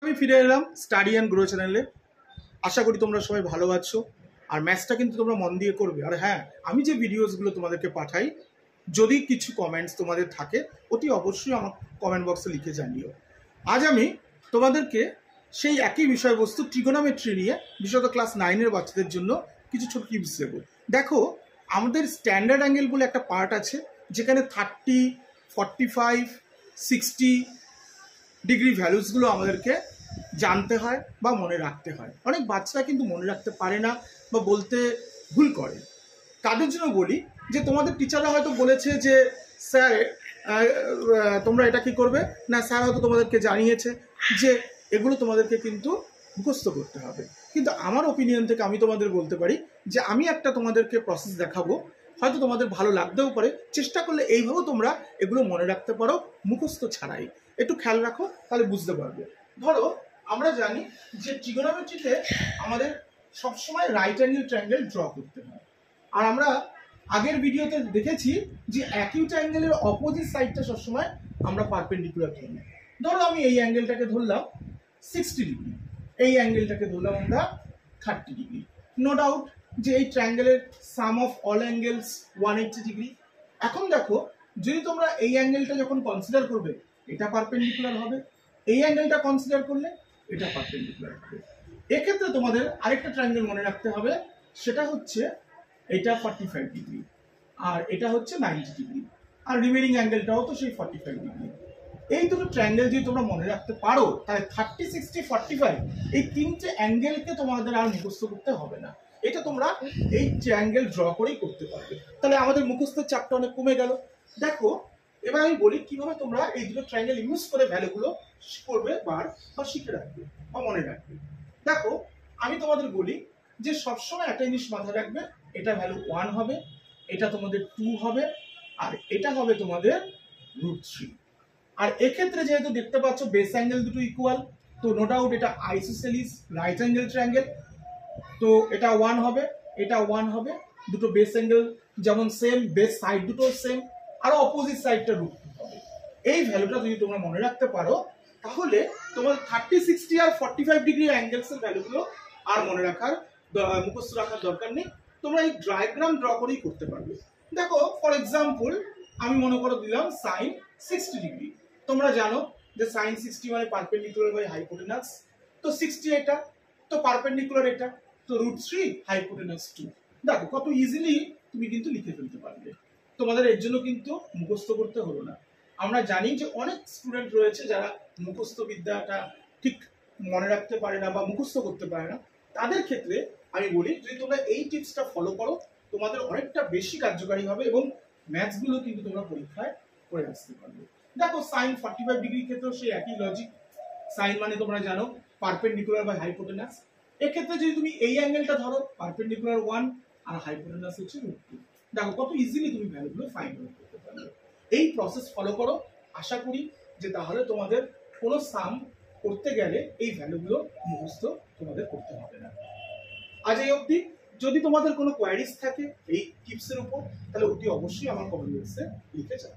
আমি ফিরে এলাম স্টাডি অ্যান্ড গ্রো চ্যানেলে। আশা করি তোমরা সবাই ভালো আছো, আর ম্যাথসটা কিন্তু তোমরা মন দিয়ে করবে। আর হ্যাঁ, আমি যে ভিডিওসগুলো তোমাদেরকে পাঠাই, যদি কিছু কমেন্টস তোমাদের থাকে অতি অবশ্যই আমার কমেন্ট বক্সে লিখে জানিও। আজ আমি তোমাদেরকে সেই একই বিষয়বস্তু ট্রিগোনোমেট্রি নিয়ে, বিশেষত ক্লাস 9-এর বাচ্চাদের জন্য কিছু ছোট টিপস দেবো। দেখো, আমাদের স্ট্যান্ডার্ড অ্যাঙ্গেল বলে একটা পার্ট আছে, যেখানে 30, 45, 60 ডিগ্রি ভ্যালুসগুলো আমাদেরকে জানতে হয় বা মনে রাখতে হয়। অনেক বাচ্চারা কিন্তু মনে রাখতে পারে না বা বলতে ভুল করে। তাদের জন্য বলি যে তোমাদের টিচাররা হয়তো বলেছে যে স্যার তোমরা এটা কি করবে না, স্যার হয়তো তোমাদেরকে জানিয়েছে যে এগুলো তোমাদেরকে কিন্তু মুখস্থ করতে হবে। কিন্তু আমার ওপিনিয়ন থেকে আমি তোমাদের বলতে পারি যে আমি একটা তোমাদেরকে প্রসেস দেখাবো, হয়তো তোমাদের ভালো লাগতেও পারে। চেষ্টা করলে এইভাবেও তোমরা এগুলো মনে রাখতে পারো মুখস্থ ছাড়াই। একটু খেয়াল রাখো, তাহলে বুঝতে পারবে। ধরো, আমরা জানি যে ট্রিগোনোমেট্রিতে আমাদের সবসময় রাইট অ্যাঙ্গেল ট্রায়াঙ্গেল ড্র করতে হয়। আর আমরা আগের ভিডিওতে দেখেছি যে অ্যাকিউট অ্যাঙ্গেলের অপোজিট সাইডটা সবসময় আমরা পারপেন্ডিকুলার ধরি। ধরো আমি এই অ্যাঙ্গেলটাকে ধরলাম 60 ডিগ্রি, এই অ্যাঙ্গেলটাকে ধরলাম আমরা 30 ডিগ্রি। নো ডাউট যে এই ট্রায়াঙ্গেলের সাম অফ অল অ্যাঙ্গেলস 180 ডিগ্রি। এখন দেখো, যদি তোমরা এই অ্যাঙ্গেলটা যখন কনসিডার করবে, এটা পারপেন্ডিকুলার হবে, এই অ্যাঙ্গেলটা কনসিডার করলে এটা পারপেন্ডিকুলার হবে। এক্ষেত্রে তোমাদের আরেকটা ট্রায়াঙ্গেল মনে রাখতে হবে, সেটা হচ্ছে এটা 45 ডিগ্রি আর এটা হচ্ছে 90 ডিগ্রি, আর রিমেনিং অ্যাঙ্গেলটাও তো সেই 45 ডিগ্রি। এই দুটো ট্রায়াঙ্গেল যদি তোমরা মনে রাখতে পারো, তাহলে 30, 60, 45 এই তিনটে অ্যাঙ্গেলকে তোমাদের আর মুখস্থ করতে হবে না। এটা তোমরা এই ট্রায়াঙ্গেল ড্র করেই করতে পারবে। তাহলে আমাদের মুখস্থের চাপটা অনেক কমে গেল। দেখো, এবার আমি বলি কিভাবে তোমরা এই দুটো ট্রায়াঙ্গেল ইউজ করে ভ্যালুগুলো করবে বা শিখে রাখবে বা মনে রাখবে। দেখো, আমি তোমাদের বলি যে সবসময় একটা জিনিস মাথায় রাখবে, এটা ভ্যালু 1 হবে, এটা তোমাদের 2 হবে, আর এটা হবে তোমাদের √3। আর এক্ষেত্রে যেহেতু দেখতে পাচ্ছ বেস অ্যাঙ্গেল দুটো ইকুয়াল, তো নো ডাউট এটা আইসোসেলিস রাইট অ্যাঙ্গেল ট্রায়াঙ্গেল, তো এটা 1 হবে, এটা 1 হবে। দুটো বেস অ্যাঙ্গেল যেমন সেম, বেস সাইড দুটো সেম, আর অপোজিট সাইডটা √2 হবে। এই ভ্যালুটা যদি তোমরা মনে রাখতে পারো, তাহলে তোমাদের 30, 60 আর 45 ডিগ্রি অ্যাঙ্গেলস এর ভ্যালুগুলো আর মনে রাখার মুখস্থ রাখার দরকার নেই। তোমরা এই ডায়াগ্রাম ড্র করেই করতে পারবে। দেখো, ফর এক্সাম্পল আমি মনে করে দিলাম সাইন 60 ডিগ্রি। তোমরা জানো যে সাইন 60 মানে পারপেন্ডিকুলার বাই হাইপোটেনাস। তো 60 এটা, তো পারপেন্ডিকুলার এটা, তো √3 হাইপোটেনাস 2। দেখো কত ইজিলি তুমি কিন্তু লিখে ফেলতে পারবে। তোমাদের এর জন্য কিন্তু মুখস্থ করতে হলো না। আমরা জানি যে অনেক স্টুডেন্ট রয়েছে যারা মুখস্থ বিদ্যাটা ঠিক মনে রাখতে পারে না বা মুখস্থ করতে পারে না। তাদের ক্ষেত্রে আমি বলি, যদি তোমরা এই টিপসটা ফলো করো, তোমাদের অনেকটা বেশি কার্যকারী হবে এবং ম্যাথসগুলো কিন্তু তোমরা পরীক্ষায় করে আসতে পারবে। দেখো, সাইন 45 ডিগ্রি ক্ষেত্রেও সেই একই লজিক। সাইন মানে তোমরা জানো পারপেন্ডিকুলার বাই হাইপোটেনাস। এক্ষেত্রে যদি তুমি এই অ্যাঙ্গেলটা ধরো, পারপেন্ডিকুলার 1 আর হাইপোটেনাস হচ্ছে √2। দেখো কত ইজিলি তুমি ভ্যালুগুলো ফাইন্ড আউট করতে পারবে। এই প্রসেস ফলো করো, আশা করি যে তাহলে তোমাদের কোনো সাম করতে গেলে এই ভ্যালুগুলো মুখস্থ তোমাদের করতে হবে না। আজ এই অবধি। যদি তোমাদের কোনো কোয়ারিজ থাকে এই টিপসের উপর, তাহলে অতি অবশ্যই আমার কমেন্ট বক্সে লিখে যাও।